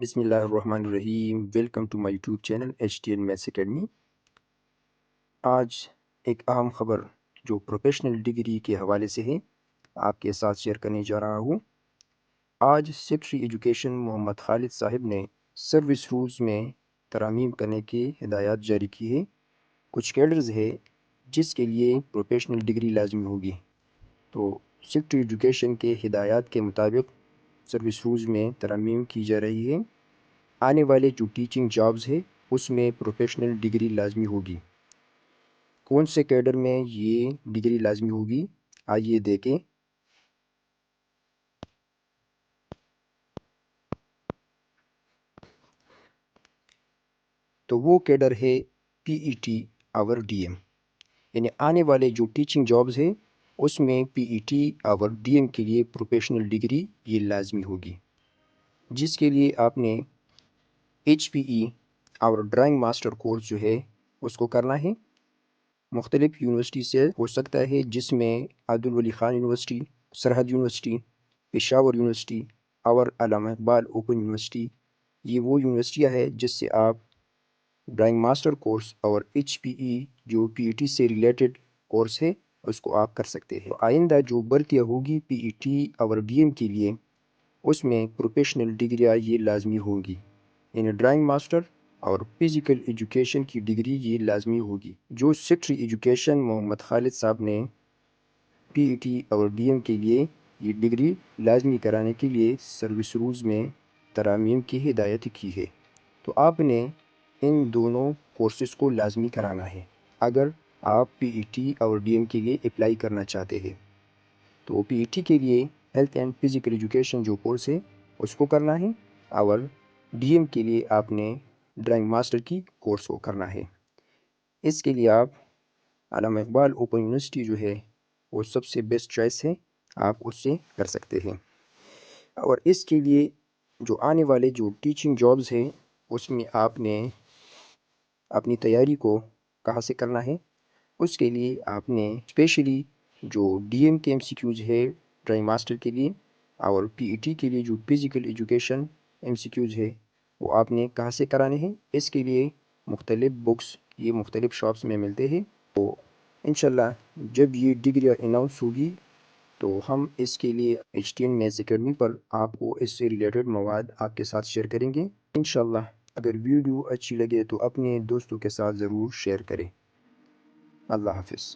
بسم اللہ الرحمن الرحیم۔ Welcome to my YouTube channel HTN maths academy. آج ایک اہم خبر جو پروفیشنل ڈگری کے حوالے سے ہے آپ کے ساتھ شیئر کرنے جا رہا ہوں۔ آج سیکریٹری ایجوکیشن محمد خالد صاحب نے سروس رولز میں ترامیم کرنے کی ہدایات جاری کی ہے۔ کچھ کیڈرز ہے جس کے لیے پروفیشنل ڈگری لازمی ہوگی، تو سیکریٹری ایجوکیشن کے ہدایات کے مطابق سروس رولز میں ترامیم کی جا رہی ہے۔ آنے والے جو ٹیچنگ جابز ہے اس میں پروفیشنل ڈگری لازمی ہوگی۔ کون سے کیڈر میں یہ ڈگری لازمی ہوگی آئیے دیکھیں۔ تو وہ کیڈر ہے PET اور DM، یعنی آنے والے جو ٹیچنگ جابز ہے اس میں PET اور DM کے لیے پروفیشنل ڈگری یہ لازمی ہوگی، جس کے لیے آپ نے HPE اور ڈرائنگ ماسٹر کورس جو ہے اس کو کرنا ہے۔ مختلف یونیورسٹی سے ہو سکتا ہے، جس میں عبدالولی خان یونیورسٹی، سرحد یونیورسٹی، پشاور یونیورسٹی اور علامہ اقبال اوپن یونیورسٹی، یہ وہ یونیورسٹیاں ہیں جس سے آپ ڈرائنگ ماسٹر کورس اور HPE جو PET سے ریلیٹڈ کورس ہے اس کو آپ کر سکتے ہیں۔ آئندہ جو بھرتیاں ہوگی PET اور DM کے لیے اس میں پروفیشنل ڈگریاں یہ لازمی ہوں گی، یعنی ڈرائنگ ماسٹر اور فزیکل ایجوکیشن کی ڈگری یہ لازمی ہوگی۔ جو سیکریٹری ایجوکیشن محمد خالد صاحب نے PET اور DM کے لیے یہ ڈگری لازمی کرانے کے لیے سروس رولز میں ترامیم کی ہدایت کی ہے، تو آپ نے ان دونوں کورسز کو لازمی کرانا ہے اگر آپ PET اور DM کے لیے اپلائی کرنا چاہتے ہیں۔ تو PET کے لیے ہیلتھ اینڈ فزیکل ایجوکیشن جو کورس ہے اس کو کرنا ہے، اور DM کے لیے آپ نے ڈرائنگ ماسٹر کی کورس کو کرنا ہے۔ اس کے لیے آپ علامہ اقبال اوپن یونیورسٹی جو ہے وہ سب سے بیسٹ چوائس ہے، آپ اس سے کر سکتے ہیں۔ اور اس کے لیے جو آنے والے جو ٹیچنگ جابز ہیں اس میں آپ نے اپنی تیاری کو کہاں سے کرنا ہے، اس کے لیے آپ نے اسپیشلی جو DM کے MCQs ہے ڈرائنگ ماسٹر کے لیے اور PET کے لیے جو فزیکل ایجوکیشن MCQs ہے وہ آپ نے کہاں سے کرانے ہیں۔ اس کے لیے مختلف بکس یہ مختلف شاپس میں ملتے ہیں، تو انشاءاللہ جب یہ ڈگریاں اناؤنس ہوگی تو ہم اس کے لیے HTN میتھس اکیڈمی پر آپ کو اس سے ریلیٹڈ مواد آپ کے ساتھ شیئر کریں گے انشاءاللہ۔ اگر ویڈیو اچھی لگے تو اپنے دوستوں کے ساتھ ضرور شیئر کریں۔ اللہ حافظ۔